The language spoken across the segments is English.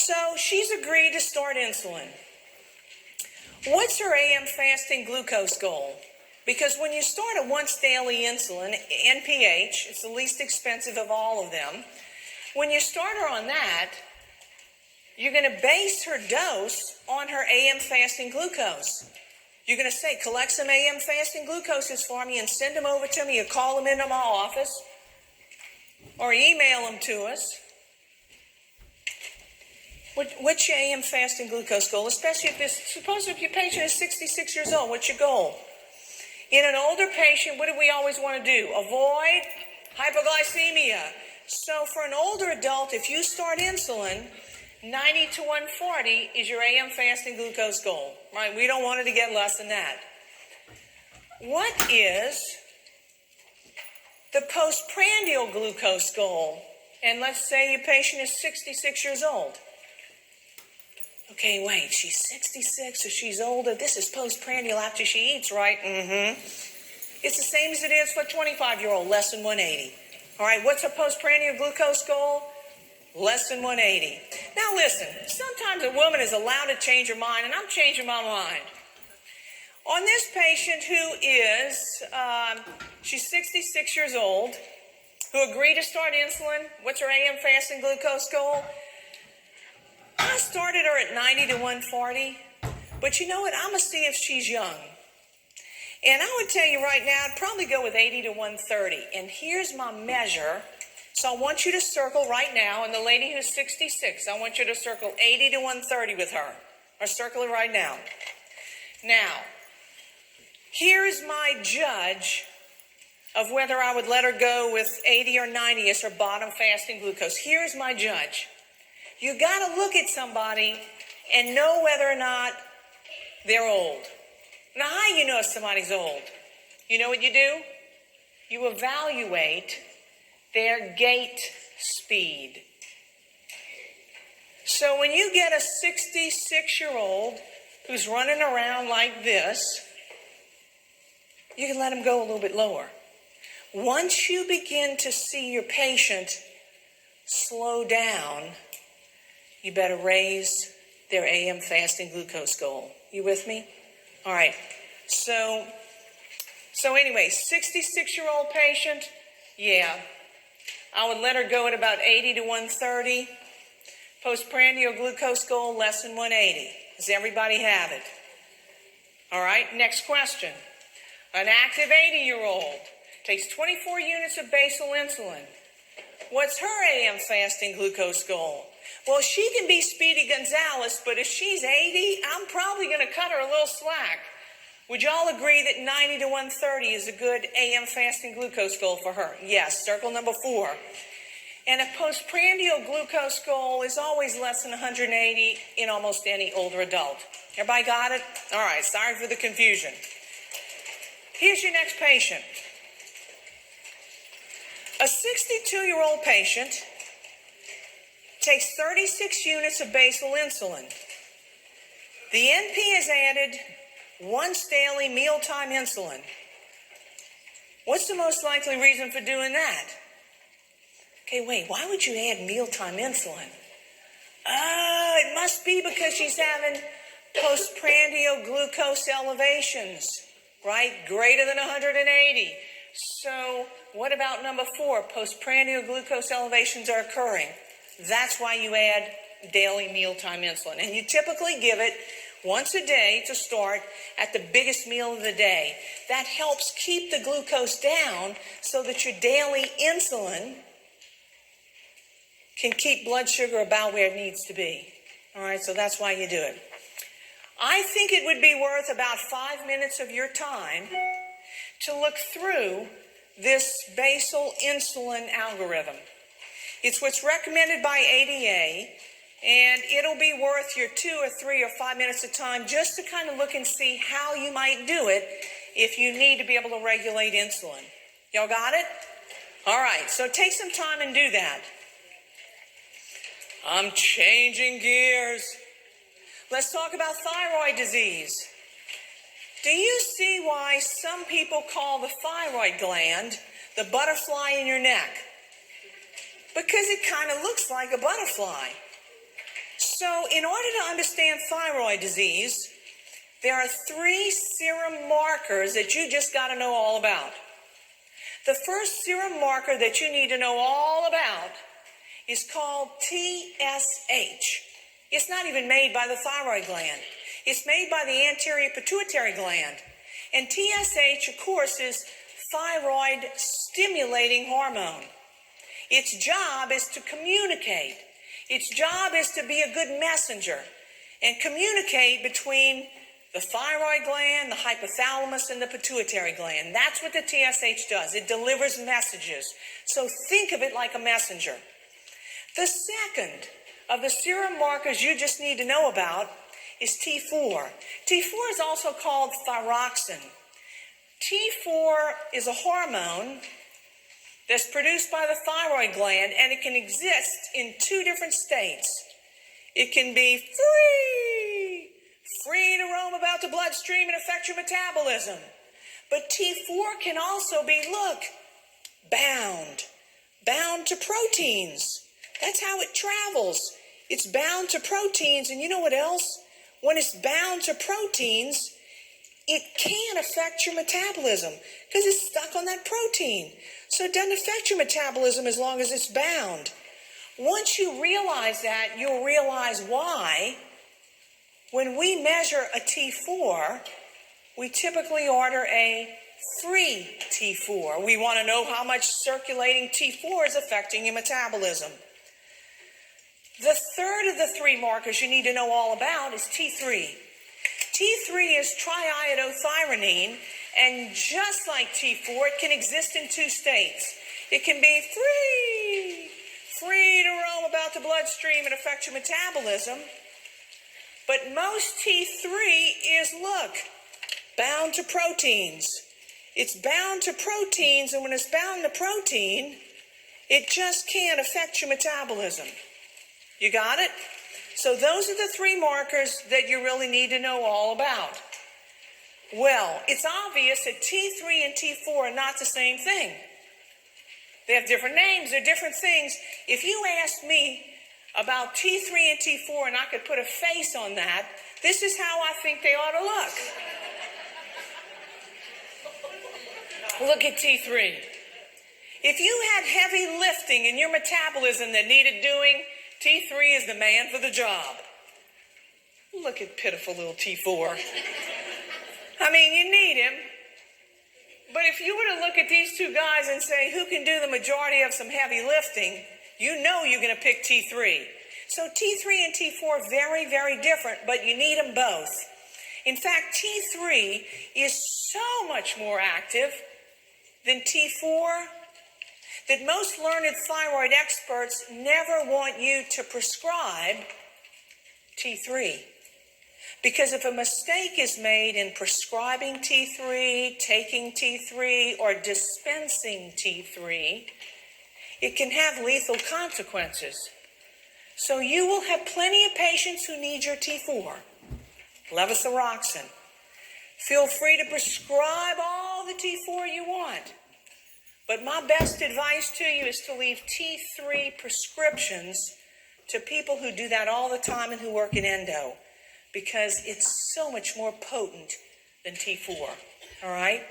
So she's agreed to start insulin. What's her AM fasting glucose goal? Because when you start a once daily insulin, NPH, it's the least expensive of all of them. When you start her on that, you're going to base her dose on her AM fasting glucose. You're going to say, collect some AM fasting glucoses for me and send them over to me, or call them into my office, or email them to us. What's your AM fasting glucose goal? Especially if your patient is 66 years old, what's your goal? In an older patient, what do we always want to do? Avoid hypoglycemia. So for an older adult, if you start insulin, 90 to 140 is your AM fasting glucose goal, right? We don't want it to get less than that. What is the postprandial glucose goal? And let's say your patient is 66 years old. Okay, wait, she's 66, so she's older. This is postprandial after she eats, right? It's the same as it is for a 25-year-old, less than 180. All right, what's her postprandial glucose goal? Less than 180. Now listen, sometimes a woman is allowed to change her mind, and I'm changing my mind. On this patient who is, she's 66 years old, who agreed to start insulin, what's her AM fasting glucose goal? I started her at 90 to 140, but you know what? I'm going to see if she's young. And I would tell you right now, I'd probably go with 80 to 130. And here's my measure. So I want you to circle right now, and the lady who's 66, I want you to circle 80 to 130 with her. Or circle it right now. Now, here's my judge of whether I would let her go with 80 or 90 as her bottom fasting glucose. Here's my judge. You got to look at somebody and know whether or not they're old. Now, how do you know if somebody's old? You know what you do? You evaluate their gait speed. So when you get a 66-year-old who's running around like this, you can let him go a little bit lower. Once you begin to see your patient slow down, you better raise their AM fasting glucose goal. You with me? All right. So anyway, 66-year-old patient, yeah. I would let her go at about 80 to 130. Postprandial glucose goal less than 180. Does everybody have it? All right, next question. An active 80-year-old takes 24 units of basal insulin. What's her AM fasting glucose goal? Well, she can be Speedy Gonzalez, but if she's 80, I'm probably going to cut her a little slack. Would y'all agree that 90 to 130 is a good AM fasting glucose goal for her? Yes, circle number 4. And a postprandial glucose goal is always less than 180 in almost any older adult. Everybody got it? All right, sorry for the confusion. Here's your next patient. A 62-year-old patient takes 36 units of basal insulin. The NP has added once daily mealtime insulin. What's the most likely reason for doing that? Okay, wait, why would you add mealtime insulin? It must be because she's having postprandial glucose elevations, right? Greater than 180. So what about number 4? Postprandial glucose elevations are occurring. That's why you add daily mealtime insulin. And you typically give it once a day to start at the biggest meal of the day. That helps keep the glucose down so that your daily insulin can keep blood sugar about where it needs to be. All right, so that's why you do it. I think it would be worth about 5 minutes of your time to look through this basal insulin algorithm. It's what's recommended by ADA, and it'll be worth your 2 or 3 or 5 minutes of time just to kind of look and see how you might do it if you need to be able to regulate insulin. Y'all got it? All right, so take some time and do that. I'm changing gears. Let's talk about thyroid disease. Do you see why some people call the thyroid gland the butterfly in your neck? Because it kind of looks like a butterfly. So in order to understand thyroid disease, there are 3 serum markers that you just got to know all about. The first serum marker that you need to know all about is called TSH. It's not even made by the thyroid gland. It's made by the anterior pituitary gland. And TSH, of course, is thyroid stimulating hormone. Its job is to communicate. Its job is to be a good messenger and communicate between the thyroid gland, the hypothalamus, and the pituitary gland. That's what the TSH does. It delivers messages. So think of it like a messenger. The second of the serum markers you just need to know about is T4. T4 is also called thyroxine. T4 is a hormone that's produced by the thyroid gland, and it can exist in 2 different states. It can be free to roam about the bloodstream and affect your metabolism. But T4 can also be, look, bound to proteins. That's how it travels. It's bound to proteins, and you know what else? When it's bound to proteins, it can affect your metabolism because it's stuck on that protein. So it doesn't affect your metabolism as long as it's bound. Once you realize that, you'll realize why when we measure a T4, we typically order a free T4. We want to know how much circulating T4 is affecting your metabolism. The third of the 3 markers you need to know all about is T3. T3 is triiodothyronine, and just like T4, it can exist in 2 states. It can be free to roam about the bloodstream and affect your metabolism. But most T3 is, look, bound to proteins. It's bound to proteins, and when it's bound to protein, it just can't affect your metabolism. You got it? So those are the 3 markers that you really need to know all about. Well, it's obvious that T3 and T4 are not the same thing. They have different names, they're different things. If you asked me about T3 and T4 and I could put a face on that, this is how I think they ought to look. Look at T3. If you had heavy lifting in your metabolism that needed doing, T3 is the man for the job. Look at pitiful little T4. I mean, you need him. But if you were to look at these 2 guys and say, who can do the majority of some heavy lifting, you know you're going to pick T3. So T3 and T4 are very, very different, but you need them both. In fact, T3 is so much more active than T4 that most learned thyroid experts never want you to prescribe T3. Because if a mistake is made in prescribing T3, taking T3, or dispensing T3, it can have lethal consequences. So you will have plenty of patients who need your T4, levothyroxine. Feel free to prescribe all the T4 you want. But my best advice to you is to leave T3 prescriptions to people who do that all the time and who work in Endo, because it's so much more potent than T4, all right?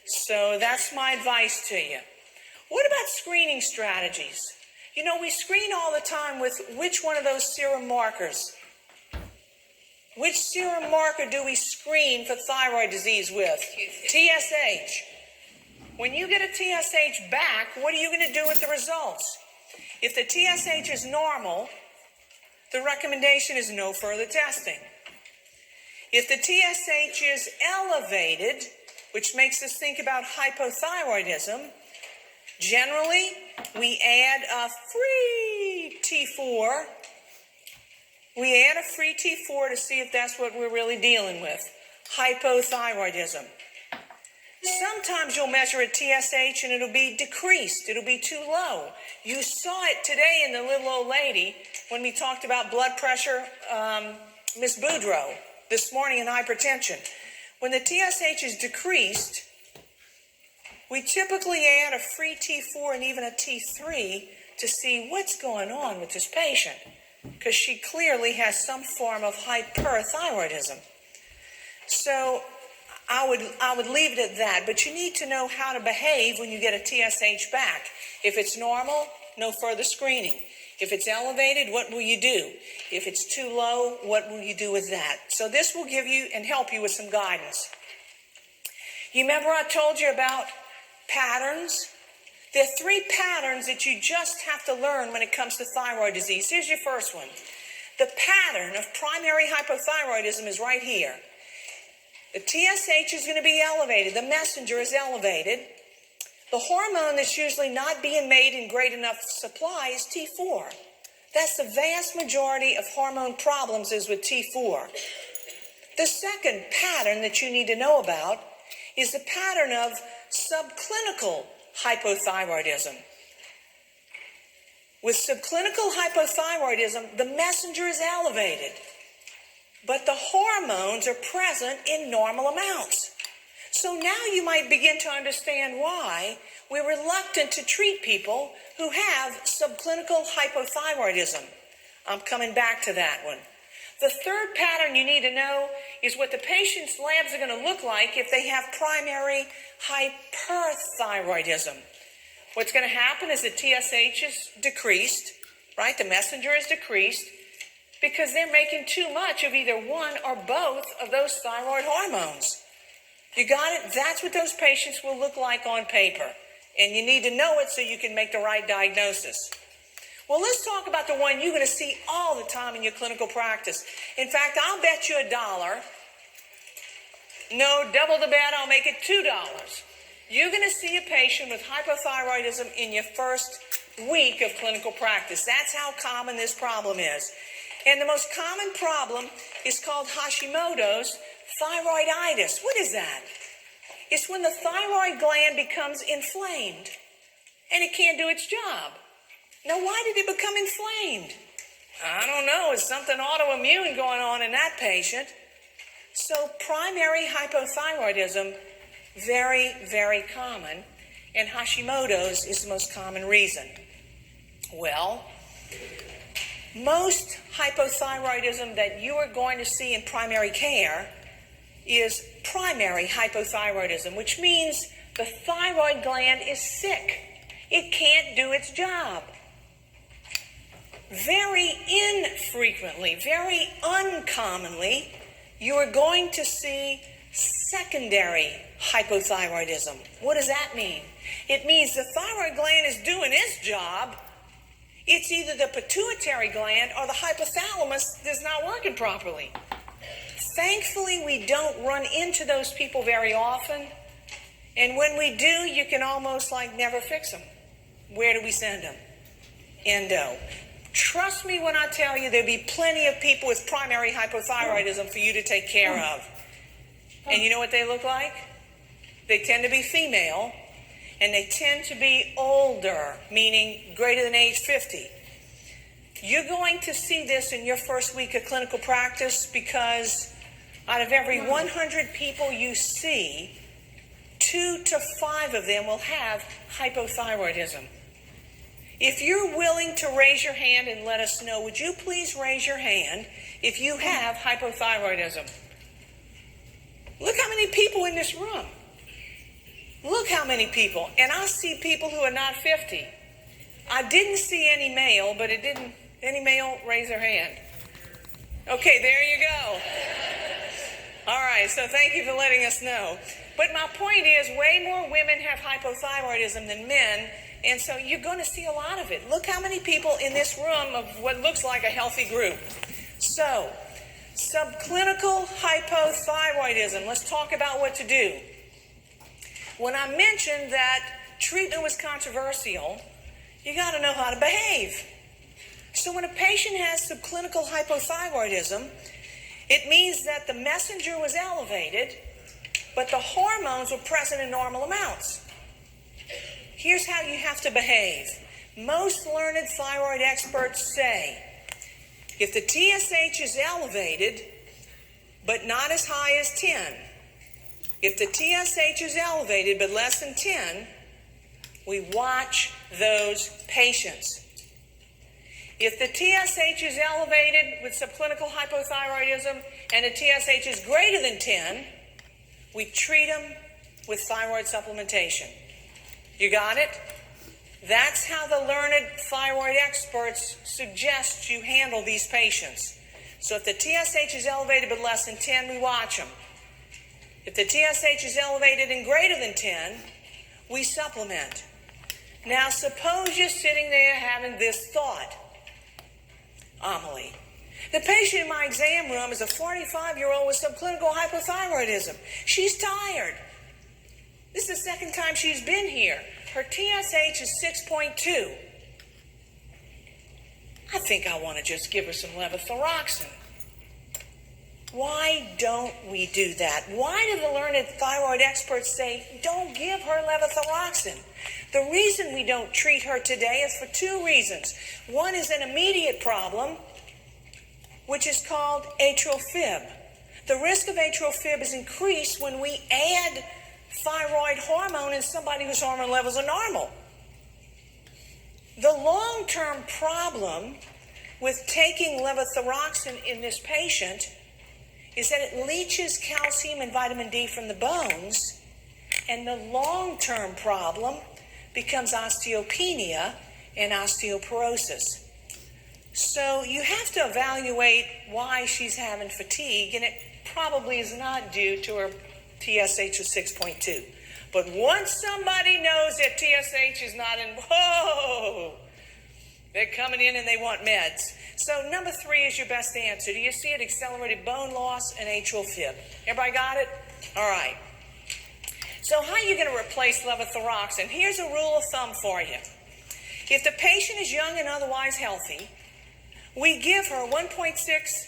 So that's my advice to you. What about screening strategies? You know, we screen all the time with which one of those serum markers? Which serum marker do we screen for thyroid disease with? TSH. When you get a TSH back, what are you going to do with the results? If the TSH is normal, the recommendation is no further testing. If the TSH is elevated, which makes us think about hypothyroidism, generally we add a free T4. We add a free T4 to see if that's what we're really dealing with, hypothyroidism. Sometimes you'll measure a TSH and it'll be decreased. It'll be too low. You saw it today in the little old lady when we talked about blood pressure, Miss Boudreaux, this morning in hypertension. When the TSH is decreased, we typically add a free T4 and even a T3 to see what's going on with this patient. because she clearly has some form of hyperthyroidism. So I would leave it at that, but you need to know how to behave when you get a TSH back. If it's normal, no further screening. If it's elevated, what will you do? If it's too low, what will you do with that? So this will give you and help you with some guidance. You remember I told you about patterns? There are 3 patterns that you just have to learn when it comes to thyroid disease. Here's your first one. The pattern of primary hypothyroidism is right here. The TSH is going to be elevated. The messenger is elevated. The hormone that's usually not being made in great enough supply is T4. That's the vast majority of hormone problems is with T4. The second pattern that you need to know about is the pattern of subclinical hypothyroidism. With subclinical hypothyroidism, the messenger is elevated, but the hormones are present in normal amounts. So now you might begin to understand why we're reluctant to treat people who have subclinical hypothyroidism. I'm coming back to that one. The third pattern you need to know is what the patient's labs are going to look like if they have primary hyperthyroidism. What's going to happen is the TSH is decreased, right? The messenger is decreased because they're making too much of either one or both of those thyroid hormones. You got it? That's what those patients will look like on paper. And you need to know it so you can make the right diagnosis. Well, let's talk about the one you're going to see all the time in your clinical practice. In fact, I'll bet you $1. No, double the bet, I'll make it $2. You're going to see a patient with hypothyroidism in your first week of clinical practice. That's how common this problem is. And the most common problem is called Hashimoto's thyroiditis. What is that? It's when the thyroid gland becomes inflamed and it can't do its job. Now, why did it become inflamed? I don't know. It's something autoimmune going on in that patient. So primary hypothyroidism, very, very common, and Hashimoto's is the most common reason. Well, most hypothyroidism that you are going to see in primary care is primary hypothyroidism, which means the thyroid gland is sick. It can't do its job. Very infrequently, very uncommonly, you are going to see secondary hypothyroidism. What does that mean? It means the thyroid gland is doing its job. It's either the pituitary gland or the hypothalamus that's not working properly. Thankfully, we don't run into those people very often. And when we do, you can almost never fix them. Where do we send them? Endo. Trust me when I tell you there'll be plenty of people with primary hypothyroidism for you to take care of. And you know what they look like? They tend to be female, and they tend to be older, meaning greater than age 50. You're going to see this in your first week of clinical practice because out of every 100 people you see, 2 to 5 of them will have hypothyroidism. If you're willing to raise your hand and let us know, would you please raise your hand if you have hypothyroidism? Look how many people in this room. Look how many people. And I see people who are not 50. I didn't see any male, but it didn't. Any male raise their hand? Okay, there you go. All right, so thank you for letting us know. But my point is, way more women have hypothyroidism than men, and so you're going to see a lot of it. Look how many people in this room of what looks like a healthy group. So, subclinical hypothyroidism. Let's talk about what to do. When I mentioned that treatment was controversial, you got to know how to behave. So when a patient has subclinical hypothyroidism, it means that the messenger was elevated, but the hormones were present in normal amounts. Here's how you have to behave. Most learned thyroid experts say, if the TSH is elevated, but not as high as 10, if the TSH is elevated but less than 10, we watch those patients. If the TSH is elevated with subclinical hypothyroidism and the TSH is greater than 10, we treat them with thyroid supplementation. You got it? That's how the learned thyroid experts suggest you handle these patients. So if the TSH is elevated but less than 10, we watch them. If the TSH is elevated and greater than 10, we supplement. Now suppose you're sitting there having this thought. Amelie, the patient in my exam room is a 45-year-old with subclinical hypothyroidism. She's tired. This is the second time she's been here. Her TSH is 6.2. I think I want to just give her some levothyroxine. Why don't we do that? Why do the learned thyroid experts say, don't give her levothyroxine? The reason we don't treat her today is for two reasons. One is an immediate problem, which is called atrial fib. The risk of atrial fib is increased when we add thyroid hormone in somebody whose hormone levels are normal. The long-term problem with taking levothyroxine in this patient is that it leaches calcium and vitamin D from the bones, and the long-term problem becomes osteopenia and osteoporosis. So you have to evaluate why she's having fatigue, and it probably is not due to her TSH of 6.2. But once somebody knows that TSH is not in, whoa, they're coming in and they want meds. So number 3 is your best answer. Do you see it? Accelerated bone loss and atrial fib. Everybody got it? All right. So how are you going to replace levothyroxine? Here's a rule of thumb for you. If the patient is young and otherwise healthy, we give her 1.6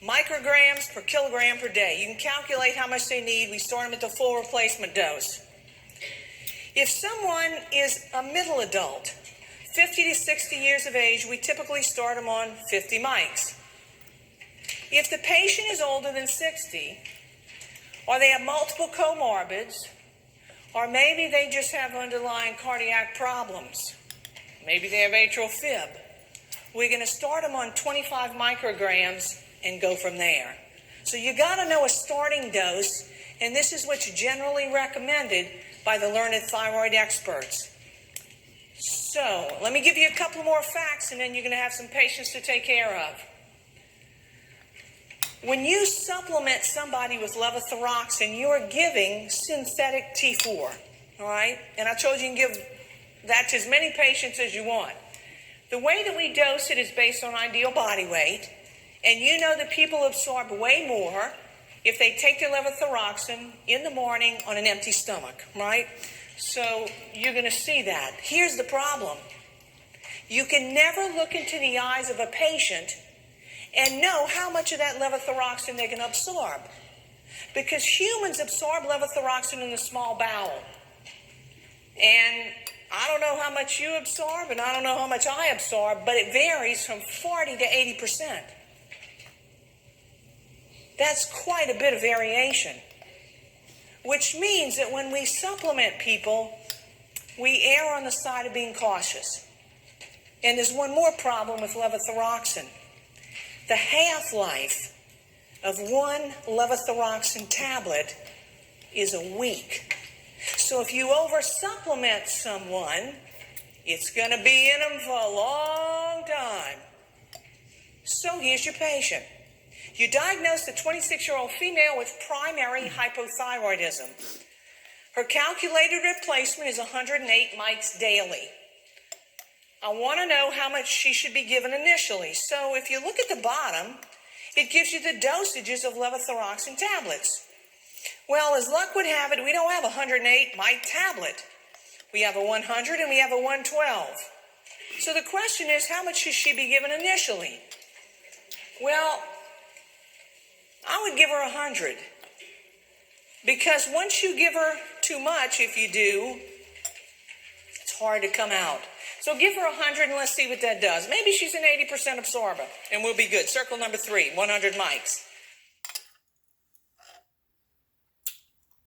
micrograms per kilogram per day. You can calculate how much they need. We start them at the full replacement dose. If someone is a middle adult, 50 to 60 years of age, we typically start them on 50 mics. If the patient is older than 60, or they have multiple comorbids, or maybe they just have underlying cardiac problems, maybe they have atrial fib, we're going to start them on 25 micrograms and go from there. So you got to know a starting dose, and this is what's generally recommended by the learned thyroid experts. So let me give you a couple more facts, and then you're going to have some patients to take care of. When you supplement somebody with levothyroxine, you are giving synthetic T4, all right? And I told you you can give that to as many patients as you want. The way that we dose it is based on ideal body weight, and you know that people absorb way more if they take their levothyroxine in the morning on an empty stomach, right? So you're going to see that. Here's the problem. You can never look into the eyes of a patient and know how much of that levothyroxine they can absorb, because humans absorb levothyroxine in the small bowel. And I don't know how much you absorb, and I don't know how much I absorb, but it varies from 40 to 80%. That's quite a bit of variation, which means that when we supplement people, we err on the side of being cautious. And there's one more problem with levothyroxine. The half-life of one levothyroxine tablet is a week. So if you over-supplement someone, it's going to be in them for a long time. So here's your patient. You diagnosed a 26-year-old female with primary hypothyroidism. Her calculated replacement is 108 mics daily. I want to know how much she should be given initially. So if you look at the bottom, it gives you the dosages of levothyroxine tablets. Well, as luck would have it, we don't have a 108 mic tablet. We have a 100 and we have a 112. So the question is, how much should she be given initially? Well, I would give her 100. Because once you give her too much, if you do, it's hard to come out. So give her 100 and let's see what that does. Maybe she's an 80% absorber and we'll be good. Circle number 3, 100 mics.